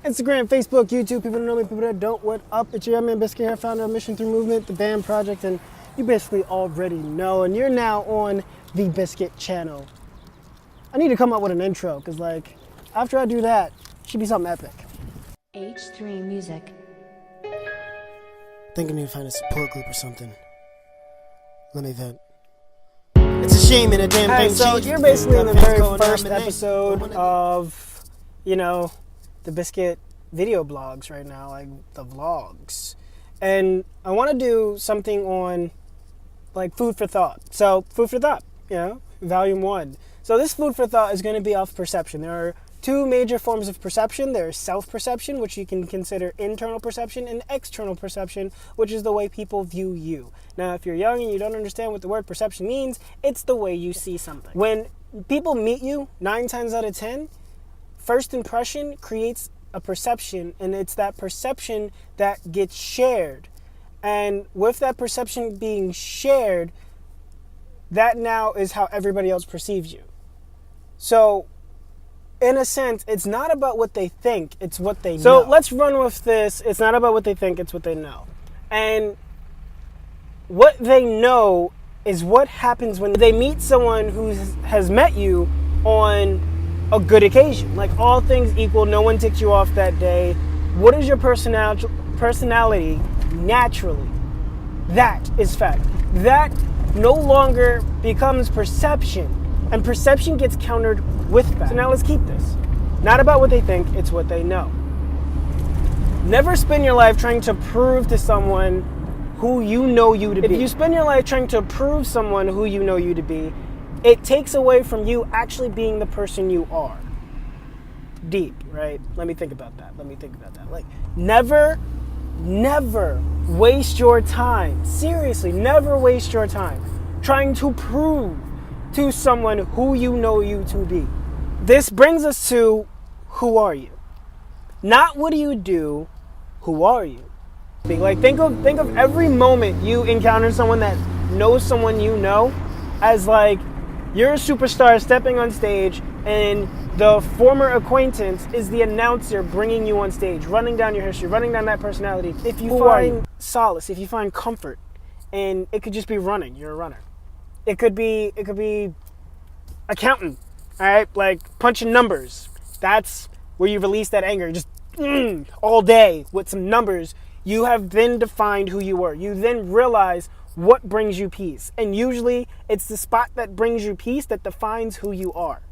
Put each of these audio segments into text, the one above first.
Instagram, Facebook, YouTube, people that know me, people that don't, what up? It's your man Biscuite here, founder of Mission Through Movement, the band project, and you basically already know, and you're now on the Biscuite channel. I need to come up with an intro, because like, after I do that, it should be something epic. H3 Music. I think I need to find a support group or something. Let me vent. It's a shame in a damn thing. So you're basically in the very first episode of, you know, the Biscuite video blogs right now, like the vlogs. And I want to do something on like food for thought. So food for thought, you know, volume 1. So this food for thought is going to be off perception. There are two major forms of perception. There's self-perception, which you can consider internal perception, and external perception, which is the way people view you. Now, if you're young and you don't understand what the word perception means, it's the way you see something. When people meet you, 9 times out of 10, first impression creates a perception, and it's that perception that gets shared. And with that perception being shared, that now is how everybody else perceives you. So, in a sense, it's not about what they think, it's what they know. So let's run with this. It's not about what they think, it's what they know. And what they know is what happens when they meet someone who has met you on a good occasion. Like, all things equal, no one ticked you off that day. What is your personality naturally? That is fact. That no longer becomes perception. And perception gets countered with fact. So now let's keep this. Not about what they think, it's what they know. Never spend your life trying to prove to someone who you know you to be. If you spend your life trying to prove someone who you know you to be, it takes away from you actually being the person you are. Deep, right? Let me think about that. Like, never waste your time. Seriously, never waste your time trying to prove to someone who you know you to be. This brings us to, who are you? Not what do you do, who are you? Like, think of every moment you encounter someone that knows someone you know as like, you're a superstar stepping on stage, and the former acquaintance is the announcer bringing you on stage, running down your history, running down that personality. If you find solace, if you find comfort, and it could just be running, you're a runner. It could be accountant, all right? Like punching numbers. That's where you release that anger, just all day with some numbers. You have then defined who you are. You then realize what brings you peace. And usually it's the spot that brings you peace that defines who you are.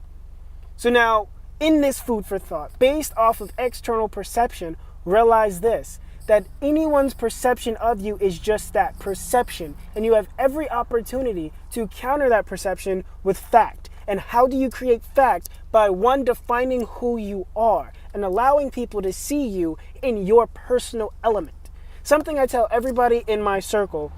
So now, in this food for thought, based off of external perception, realize this, that anyone's perception of you is just that, perception. And you have every opportunity to counter that perception with fact. And how do you create fact? By one, defining who you are and allowing people to see you in your personal element. Something I tell everybody in my circle,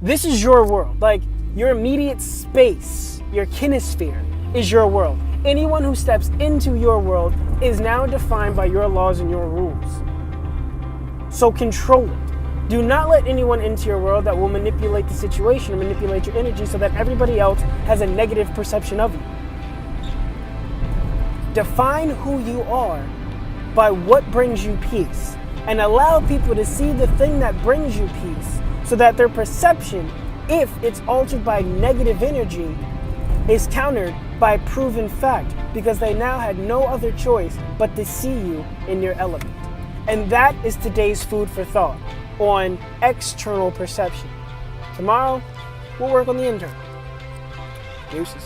this is your world. Like, your immediate space, your kinesphere is your world. Anyone who steps into your world is now defined by your laws and your rules. So control it. Do not let anyone into your world that will manipulate the situation and manipulate your energy so that everybody else has a negative perception of you. Define who you are by what brings you peace, and allow people to see the thing that brings you peace so that their perception, if it's altered by negative energy, is countered by proven fact, because they now had no other choice but to see you in your element. And that is today's food for thought on external perception. Tomorrow, we'll work on the internal. Deuces.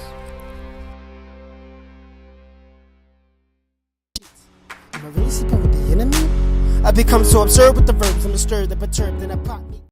Am I really sleeping with the enemy? I become so absurd with the verbs. I'm disturbed, then perturbed, then I pop.